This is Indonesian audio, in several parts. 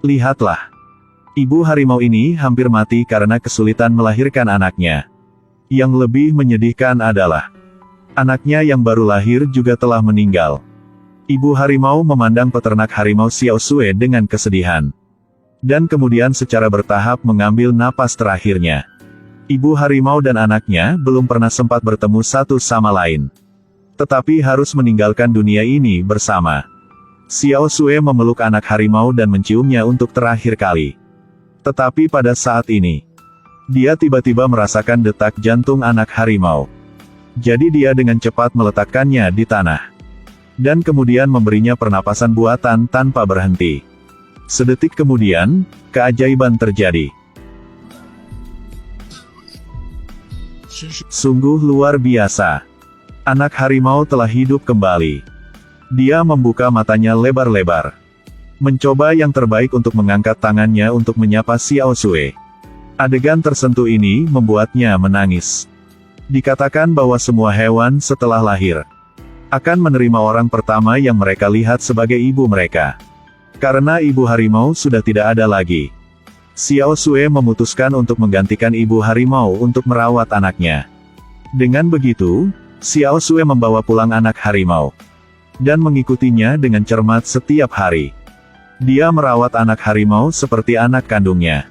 Lihatlah. Ibu harimau ini hampir mati karena kesulitan melahirkan anaknya. Yang lebih menyedihkan adalah, anaknya yang baru lahir juga telah meninggal. Ibu harimau memandang peternak harimau Xiao Sue dengan kesedihan. Dan kemudian secara bertahap mengambil napas terakhirnya. Ibu harimau dan anaknya belum pernah sempat bertemu satu sama lain. Tetapi harus meninggalkan dunia ini bersama. Xiao Sue memeluk anak harimau dan menciumnya untuk terakhir kali. Tetapi pada saat ini, dia tiba-tiba merasakan detak jantung anak harimau. Jadi dia dengan cepat meletakkannya di tanah. Dan kemudian memberinya pernapasan buatan tanpa berhenti. Sedetik kemudian, keajaiban terjadi. Sungguh luar biasa. Anak harimau telah hidup kembali. Dia membuka matanya lebar-lebar. Mencoba yang terbaik untuk mengangkat tangannya untuk menyapa Xiao Sue. Adegan tersentuh ini membuatnya menangis. Dikatakan bahwa semua hewan setelah lahir akan menerima orang pertama yang mereka lihat sebagai ibu mereka. Karena ibu harimau sudah tidak ada lagi, Xiao Sue memutuskan untuk menggantikan ibu harimau untuk merawat anaknya. Dengan begitu, Xiao Sue membawa pulang anak harimau dan mengikutinya dengan cermat setiap hari. Dia merawat anak harimau seperti anak kandungnya.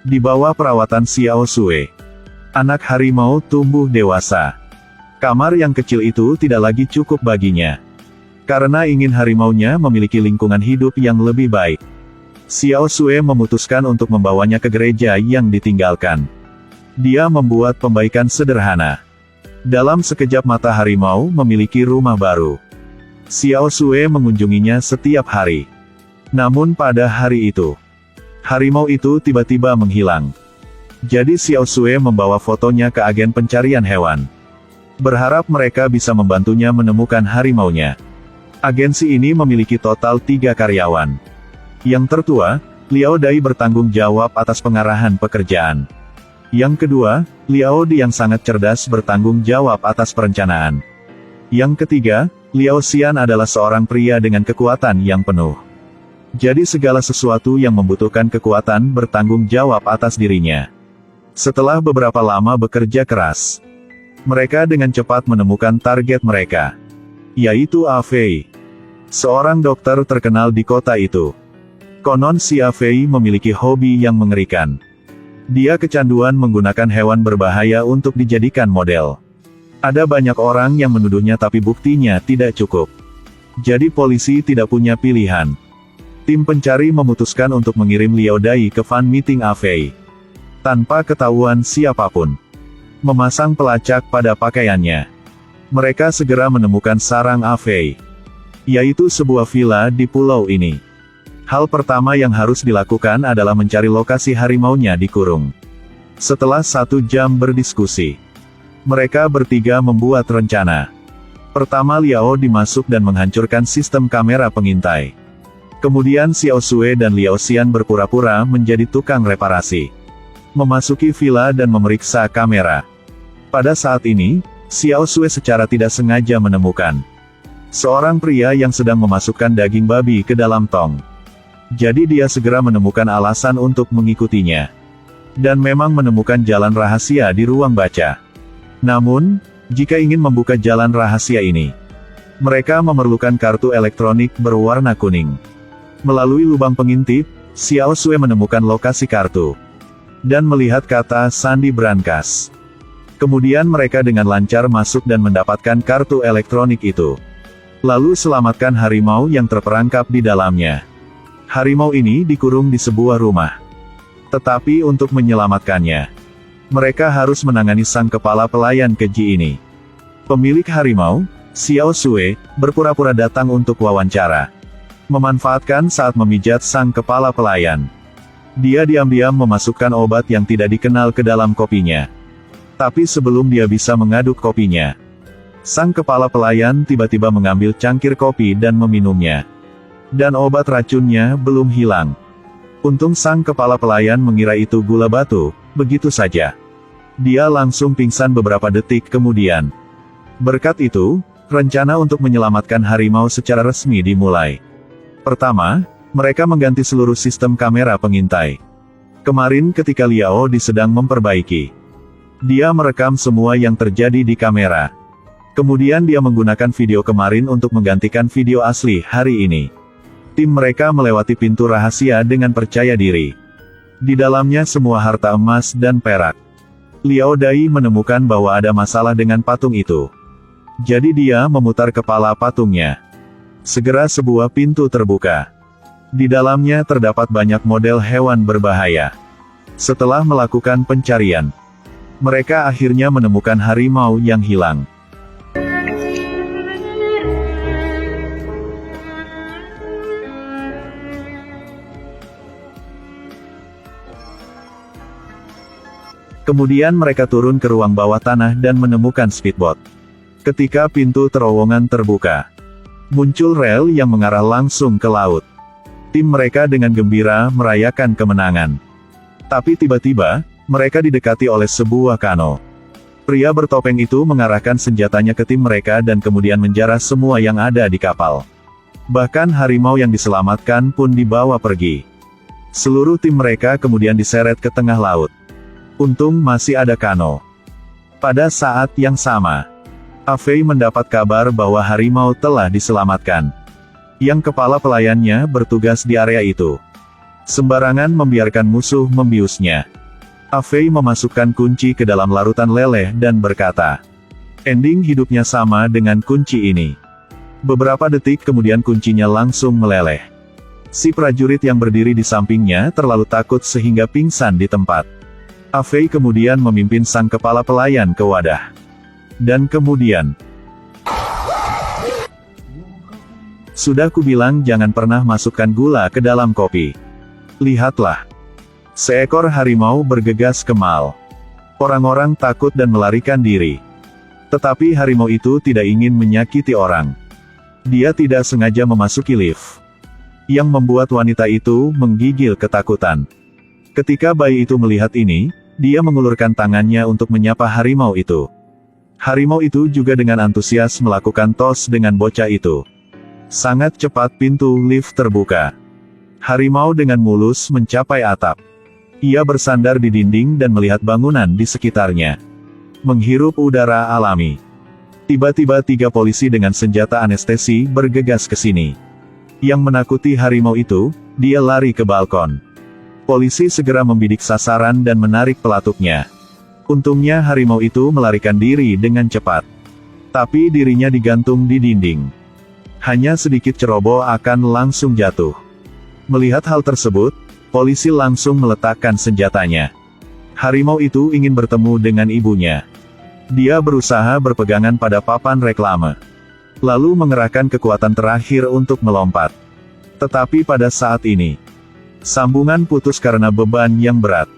Di bawah perawatan Xiao Sue, anak harimau tumbuh dewasa. Kamar yang kecil itu tidak lagi cukup baginya. Karena ingin harimaunya memiliki lingkungan hidup yang lebih baik, Xiao Sue memutuskan untuk membawanya ke gereja yang ditinggalkan. Dia membuat pembaikan sederhana. Dalam sekejap mata harimau memiliki rumah baru. Xiao Sue mengunjunginya setiap hari. Namun pada hari itu, harimau itu tiba-tiba menghilang. Jadi Xiao Sue membawa fotonya ke agen pencarian hewan. Berharap mereka bisa membantunya menemukan harimaunya. Agensi ini memiliki total 3 karyawan. Yang tertua, Liao Dai bertanggung jawab atas pengarahan pekerjaan. Yang kedua, Liao Di yang sangat cerdas bertanggung jawab atas perencanaan. Yang ketiga, Liao Xian adalah seorang pria dengan kekuatan yang penuh. Jadi segala sesuatu yang membutuhkan kekuatan bertanggung jawab atas dirinya. Setelah beberapa lama bekerja keras, mereka dengan cepat menemukan target mereka, yaitu A Fei, seorang dokter terkenal di kota itu. Konon si A Fei memiliki hobi yang mengerikan. Dia kecanduan menggunakan hewan berbahaya untuk dijadikan model. Ada banyak orang yang menuduhnya tapi buktinya tidak cukup. Jadi polisi tidak punya pilihan. Tim pencari memutuskan untuk mengirim Liao Dai ke fan meeting A Fei. Tanpa ketahuan siapapun. Memasang pelacak pada pakaiannya. Mereka segera menemukan sarang A Fei, yaitu sebuah villa di pulau ini. Hal pertama yang harus dilakukan adalah mencari lokasi harimaunya dikurung. Setelah 1 jam berdiskusi, mereka bertiga membuat rencana. Pertama, Liao dimasuk dan menghancurkan sistem kamera pengintai. Kemudian Xiao Sue dan Liao Xian berpura-pura menjadi tukang reparasi. Memasuki villa dan memeriksa kamera. Pada saat ini, Xiao Sue secara tidak sengaja menemukan seorang pria yang sedang memasukkan daging babi ke dalam tong. Jadi dia segera menemukan alasan untuk mengikutinya. Dan memang menemukan jalan rahasia di ruang baca. Namun, jika ingin membuka jalan rahasia ini, mereka memerlukan kartu elektronik berwarna kuning. Melalui lubang pengintip, Xiao Sue menemukan lokasi kartu. Dan melihat kata sandi brankas. Kemudian mereka dengan lancar masuk dan mendapatkan kartu elektronik itu. Lalu selamatkan harimau yang terperangkap di dalamnya. Harimau ini dikurung di sebuah rumah. Tetapi untuk menyelamatkannya, mereka harus menangani sang kepala pelayan keji ini. Pemilik harimau, Xiao Sue, berpura-pura datang untuk wawancara. Memanfaatkan saat memijat sang kepala pelayan. Dia diam-diam memasukkan obat yang tidak dikenal ke dalam kopinya. Tapi sebelum dia bisa mengaduk kopinya, sang kepala pelayan tiba-tiba mengambil cangkir kopi dan meminumnya. Dan obat racunnya belum hilang. Untung sang kepala pelayan mengira itu gula batu, begitu saja. Dia langsung pingsan beberapa detik kemudian. Berkat itu, rencana untuk menyelamatkan harimau secara resmi dimulai. Pertama, Mereka mengganti seluruh sistem kamera pengintai. Kemarin ketika Liao Di sedang memperbaiki, dia merekam semua yang terjadi di kamera. Kemudian dia menggunakan video kemarin untuk menggantikan video asli hari ini. Tim mereka melewati pintu rahasia dengan percaya diri. Di dalamnya semua harta emas dan perak. Liao Dai menemukan bahwa ada masalah dengan patung itu. Jadi dia memutar kepala patungnya. Segera sebuah pintu terbuka. Di dalamnya terdapat banyak model hewan berbahaya. Setelah melakukan pencarian, mereka akhirnya menemukan harimau yang hilang. Kemudian mereka turun ke ruang bawah tanah dan menemukan speedboat. Ketika pintu terowongan terbuka, muncul rel yang mengarah langsung ke laut. Tim mereka dengan gembira merayakan kemenangan. Tapi tiba-tiba, mereka didekati oleh sebuah kano. Pria bertopeng itu mengarahkan senjatanya ke tim mereka dan kemudian menjarah semua yang ada di kapal. Bahkan harimau yang diselamatkan pun dibawa pergi. Seluruh tim mereka kemudian diseret ke tengah laut. Untung masih ada kano. Pada saat yang sama, Afei mendapat kabar bahwa harimau telah diselamatkan. Yang kepala pelayannya bertugas di area itu. Sembarangan membiarkan musuh membiusnya. Afei memasukkan kunci ke dalam larutan leleh dan berkata, ending hidupnya sama dengan kunci ini. Beberapa detik kemudian kuncinya langsung meleleh. Si prajurit yang berdiri di sampingnya terlalu takut sehingga pingsan di tempat. Afei kemudian memimpin sang kepala pelayan ke wadah. Dan kemudian, sudah kubilang jangan pernah masukkan gula ke dalam kopi. Lihatlah. Seekor harimau bergegas ke mal. Orang-orang takut dan melarikan diri. Tetapi harimau itu tidak ingin menyakiti orang. Dia tidak sengaja memasuki lift. Yang membuat wanita itu menggigil ketakutan. Ketika bayi itu melihat ini, dia mengulurkan tangannya untuk menyapa harimau itu. Harimau itu juga dengan antusias melakukan tos dengan bocah itu. Sangat cepat pintu lift terbuka. Harimau dengan mulus mencapai atap. Ia bersandar di dinding dan melihat bangunan di sekitarnya. Menghirup udara alami. Tiba-tiba 3 polisi dengan senjata anestesi bergegas ke sini. Yang menakuti harimau itu, dia lari ke balkon. Polisi segera membidik sasaran dan menarik pelatuknya. Untungnya harimau itu melarikan diri dengan cepat. Tapi dirinya digantung di dinding. Hanya sedikit ceroboh akan langsung jatuh. Melihat hal tersebut, polisi langsung meletakkan senjatanya. Harimau itu ingin bertemu dengan ibunya. Dia berusaha berpegangan pada papan reklame. Lalu mengerahkan kekuatan terakhir untuk melompat. Tetapi pada saat ini, sambungan putus karena beban yang berat.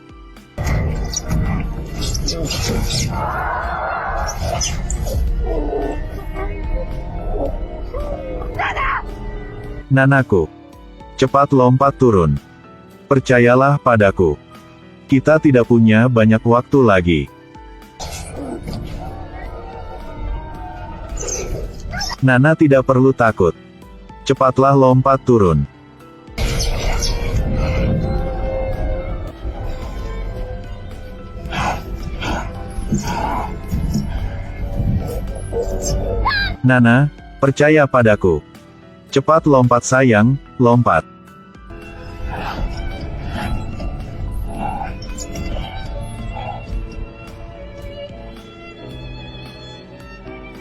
Nanaku, cepat lompat turun. Percayalah padaku. Kita tidak punya banyak waktu lagi. Nana tidak perlu takut. Cepatlah lompat turun. Nana, percaya padaku. Cepat lompat sayang, lompat.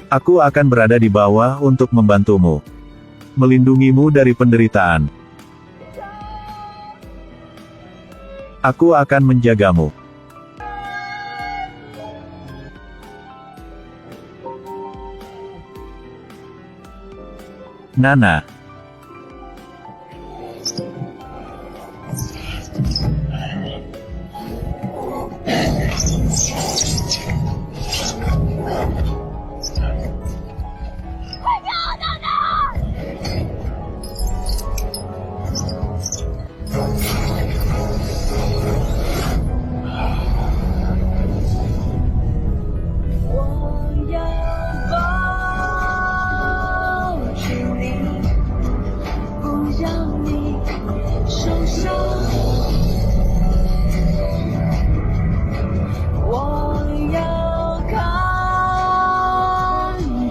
Aku akan berada di bawah untuk membantumu. Melindungimu dari penderitaan. Aku akan menjagamu. Nana.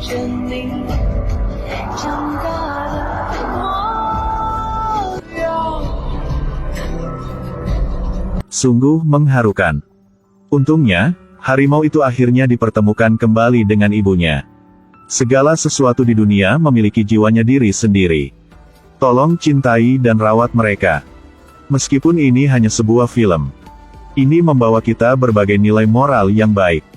着你长大的模样。 Sungguh mengharukan. Untungnya, harimau itu akhirnya dipertemukan kembali dengan ibunya. Segala sesuatu di dunia memiliki jiwanya diri sendiri. Tolong cintai dan rawat mereka. Meskipun ini hanya sebuah film, ini membawa kita berbagai nilai moral yang baik.